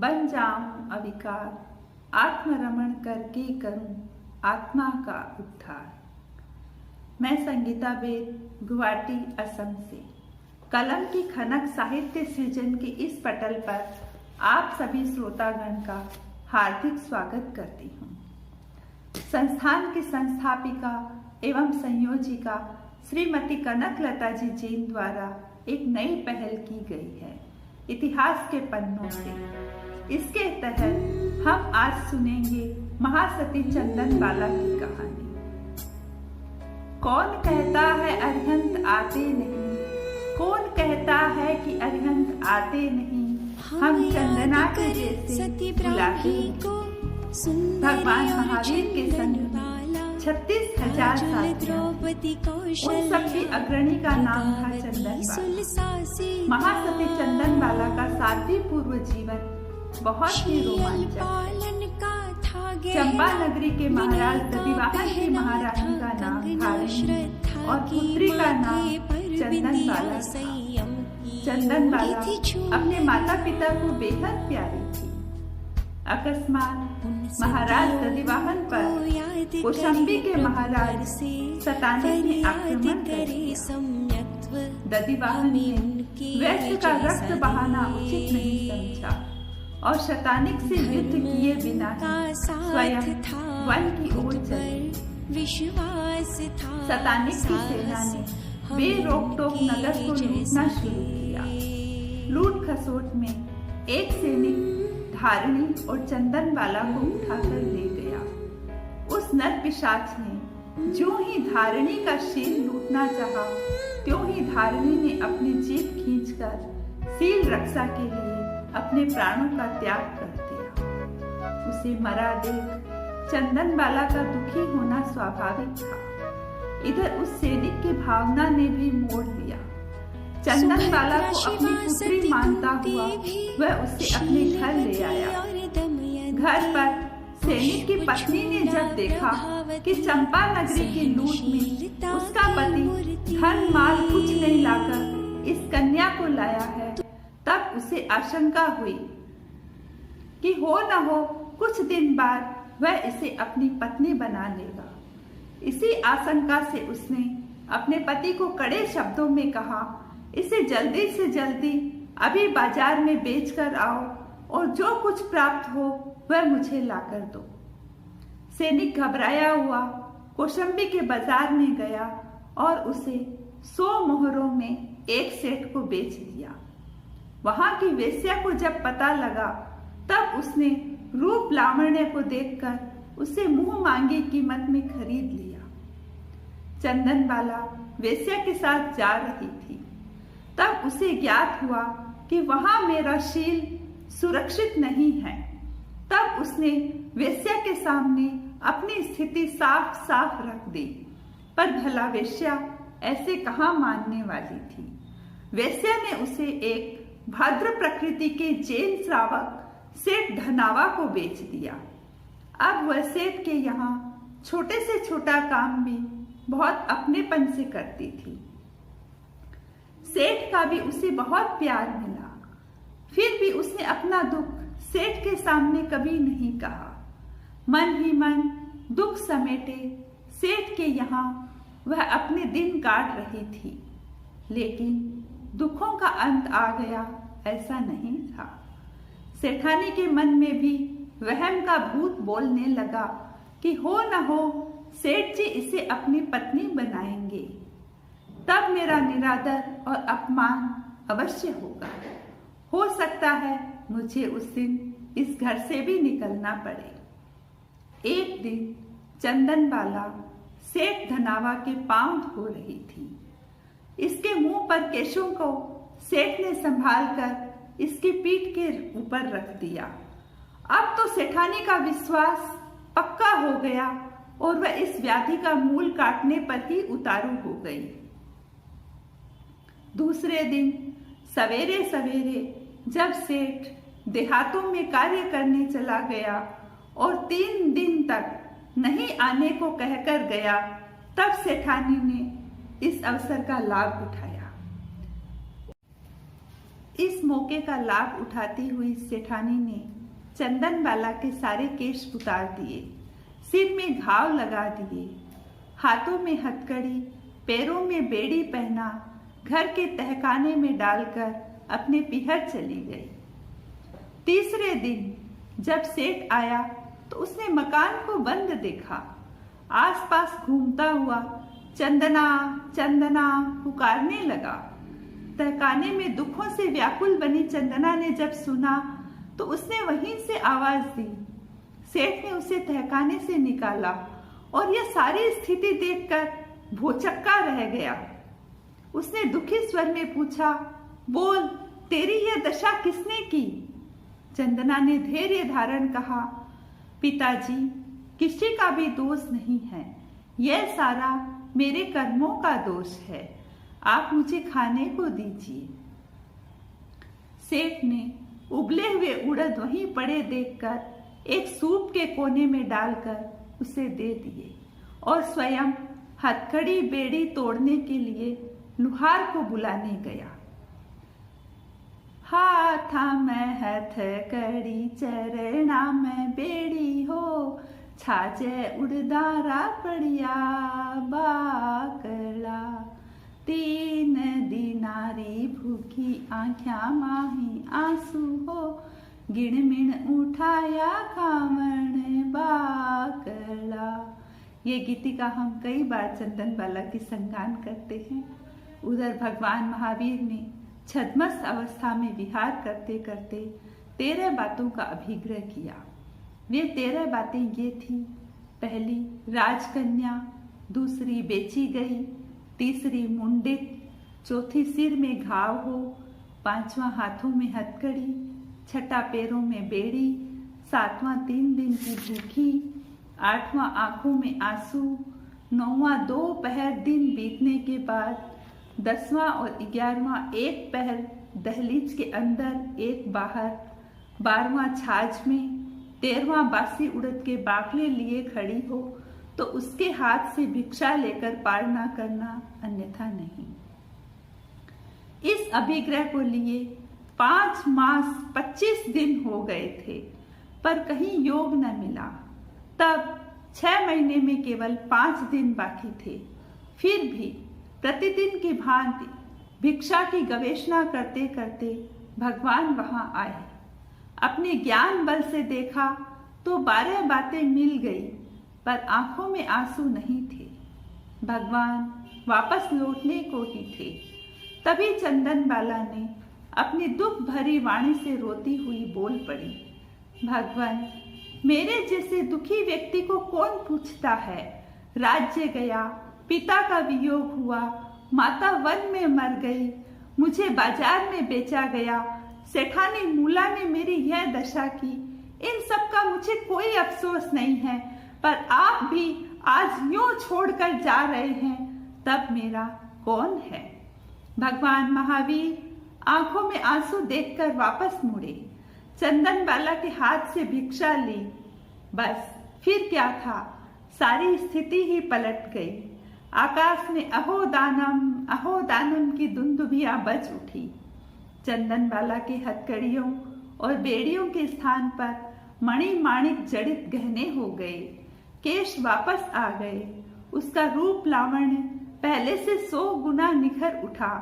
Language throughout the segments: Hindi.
बन जाऊं अविकार, आत्मरमण करके करूं आत्मा का उद्धार। मैं संगीता बेद, गुवाहाटी, असम से कलम की खनक साहित्य सृजन के इस पटल पर आप सभी श्रोतागण का हार्दिक स्वागत करती हूँ। संस्थान की संस्थापिका एवं संयोजिका श्रीमती कनकलता जी जैन द्वारा एक नई पहल की गई है, इतिहास के पन्नों से। इसके तहत हम आज सुनेंगे महासती चंदन बाला की कहानी। कौन कहता है अरिहंत आते नहीं, कौन कहता है कि अरिहंत आते नहीं, हम चंदना के जैसे बुलाते हैं। भगवान महावीर के संग 36,000 साथियां, उन सबकी अग्रणी का नाम था चंदन बाला। महासती चंदन बाला का साध्वी पूर्व जीवन बहुत ही रोमांचक। चंपा नगरी के महाराज दधिवाहन की महारानी का नाम धारिणी और पुत्री का नाम चंदन बाला था। चंदन बाला अपने माता पिता को बेहद प्यारी थी। अकस्मात महाराज दधिवाहन पर कौशाम्बी के महाराज सतानी ने आक्रमण कर दिया। दधिवाहन ने वैश्य का रक्त बहाना उचित नहीं समझा और शतानिक से युद्ध किए बिना ही स्वयं वन की ओर चले। शतानिक की सेना ने बेरोक टोक नगर को लूटना शुरू किया। लूट खसोट में एक सैनिक धारिणी और चंदन बाला को उठाकर ले गया। उस नर पिशाच ने जो ही धारिणी का शील लूटना चाहा, त्यों ही धारिणी ने अपनी जीभ खींचकर शील रक्षा के लिए अपने प्राणों का त्याग कर दिया। उसे मरा देख चंदन बाला का दुखी होना स्वाभाविक था। इधर उस सैनिक की भावना ने भी मोड़ लिया। चंदन बाला को अपनी पुत्री मानता हुआ वह उसे अपने घर ले आया। घर पर सैनिक की पत्नी ने जब देखा कि चंपा नगरी की लूट में उसका पति धन माल कुछ नहीं लाकर इस कन्या को लाया है, तब उसे आशंका हुई कि हो न हो कुछ दिन बाद वह इसे अपनी पत्नी बना लेगा। इसी आशंका से उसने अपने पति को कड़े शब्दों में कहा, इसे जल्दी से जल्दी अभी बाजार में बेचकर आओ और जो कुछ प्राप्त हो वह मुझे लाकर दो। सैनिक घबराया हुआ कौशाम्बी के बाजार में गया और उसे 100 मोहरों में एक सेठ को बेच दिया। वहां की वेश्या को जब पता लगा तब उसने रूप लावण्य को देखकर उसे मुंह मांगी कीमत में खरीद लिया। चंदन बाला वेश्या के साथ जा रही थी, तब उसे ज्ञात हुआ कि वहां मेरा शील सुरक्षित नहीं है। तब उसने वेश्या के सामने अपनी स्थिति साफ साफ रख दी, पर भला वेश्या ऐसे कहाँ मानने वाली थी। वेश्या ने उसे एक भद्र प्रकृति के जैन श्रावक सेठ धनावा को बेच दिया। अब वह सेठ के यहाँ छोटे से छोटा काम भी बहुत अपनेपन से करती थी। सेठ का भी उसे बहुत प्यार मिला, फिर भी उसने अपना दुख सेठ के सामने कभी नहीं कहा। मन ही मन दुख समेटे सेठ के यहाँ वह अपने दिन काट रही थी, लेकिन दुखों का अंत आ गया ऐसा नहीं था। सेठानी के मन में भी वहम का भूत बोलने लगा कि हो न हो सेठ जी इसे अपनी पत्नी बनाएंगे, तब मेरा निरादर और अपमान अवश्य होगा। हो सकता है मुझे उस दिन इस घर से भी निकलना पड़े। एक दिन चंदन बाला सेठ धनावा के पांव धो रही थी। इसके मुंह पर केशों को सेठ ने संभाल कर इसकी पीठ के ऊपर रख दिया। अब तो सेठानी का विश्वास पक्का हो गया और वह इस व्याधि का मूल काटने पर ही उतारू हो गई। दूसरे दिन सवेरे सवेरे जब सेठ देहातों में कार्य करने चला गया और 3 दिन तक नहीं आने को कहकर गया, तब सेठानी ने इस अवसर का लाभ उठाया। इस मौके का लाभ उठाती हुई सेठानी ने चंदन बाला के सारे केश उतार दिए, सिर में घाव लगा दिए, हाथों में हथकड़ी, पैरों में बेड़ी पहना, घर के तहखाने में डालकर अपने पिहर चली गई। तीसरे दिन जब सेठ आया तो उसने मकान को बंद देखा। आसपास घूमता हुआ चंदना चंदना पुकारने लगा। तहखाने में दुखों से व्याकुल बनी चंदना ने जब सुना तो उसने वहीं से आवाज दी। सेठ ने उसे तहखाने से निकाला और यह सारी स्थिति देखकर भौचक्का रह गया। उसने दुखी स्वर में पूछा, बोल, तेरी यह दशा किसने की? चंदना ने धैर्य धारण कहा, पिताजी, किसी का भी दोष नहीं है, यह सारा मेरे कर्मों का दोष है, आप मुझे खाने को दीजिए। सेठ ने उबले हुए उड़द वहीं पड़े देखकर एक सूप के कोने में डालकर उसे दे दिए और स्वयं हथकड़ी बेड़ी तोड़ने के लिए लुहार को बुलाने गया। हाथ में हथकड़ी चरणा में बेड़ी हो, छाजे उड़दारा पड़िया बाकड़ा, तीन दिनारी भूखी आँख्या माही आंसू हो, गिणमिण उठाया खावण बाकड़ा। ये गीतिका हम कई बार चंदन बाला की संगान करते हैं। उधर भगवान महावीर ने छद्मस अवस्था में विहार करते करते 13 बातों का अभिग्रह किया। वे 13 बातें ये थी, पहली राजकन्या, दूसरी बेची गई, तीसरी मुंडित, चौथी सिर में घाव हो, पांचवा हाथों में हथकड़ी, छठा पैरों में बेड़ी, सातवां 3 दिन की भूखी, आठवां आंखों में आंसू, नौवां 2 पहर दिन बीतने के बाद, 10वां और 11वां 1 पहर दहलीज के अंदर 1 बाहर, 12वां छाछ में, 13वां बासी उड़द के बाखले लिए खड़ी हो तो उसके हाथ से भिक्षा लेकर पार न करना, अन्यथा नहीं। इस अभिग्रह को लिए 5 मास 25 दिन हो गए थे, पर कहीं योग न मिला। तब 6 महीने में केवल 5 दिन बाकी थे। फिर भी प्रतिदिन की भांति भिक्षा की गवेषणा करते करते भगवान वहां आए। अपने ज्ञान बल से देखा तो 12 बातें मिल गई, पर आंखों में आंसू नहीं थे। भगवान वापस लौटने को ही थे। तभी चंदन बाला ने अपनी दुख भरी वाणी से रोती हुई बोल पड़ी, भगवान, मेरे जैसे दुखी व्यक्ति को कौन पूछता है? राज्य गया, पिता का वियोग हुआ, माता वन में मर गई, मुझे बाजार में बेचा गया, सेठानी मूला ने मेरी यह दशा की। इन सब का मुझे कोई अफसोस नहीं है, पर आप भी आज यूं छोड़कर जा रहे हैं, तब मेरा कौन है? भगवान महावीर आंखों में आंसू देखकर वापस मुड़े, चंदन बाला के हाथ से भिक्षा ली। बस फिर क्या था, सारी स्थिति ही पलट गई। आकाश में अहो दानम की दुंदुभियां बज उठी। चंदन बाला के हथकड़ियों और बेड़ियों के स्थान पर मणि माणिक जड़ित गहने हो गए। केश वापस आ गए। उसका रूप लावण्य पहले से 100 गुना निखर उठा।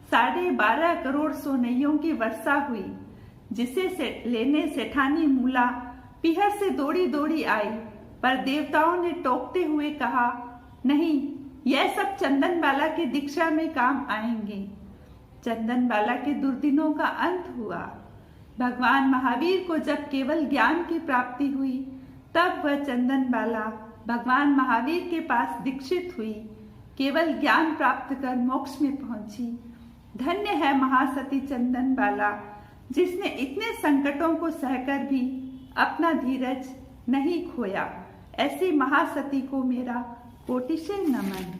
12.5 करोड़ सोनइयों की वर्षा हुई, जिसे लेने सेठानी मूला पिहर से दौड़ी दौड़ी आई, पर देवताओं ने टोकते हुए कहा, नहीं, यह सब चंदन बाला की दीक्षा में काम आएंगे। चंदन बाला के दुर्दिनों का अंत हुआ। भगवान महावीर को जब केवल ज्ञान की प्राप्ति हुई, तब वह चंदन बाला भगवान महावीर के पास दीक्षित हुई, केवल ज्ञान प्राप्त कर मोक्ष में पहुंची। धन्य है महासती चंदन बाला, जिसने इतने संकटों को सहकर भी अपना धीरज नहीं खोया। ऐसी महासती को मेरा कोटि से नमन।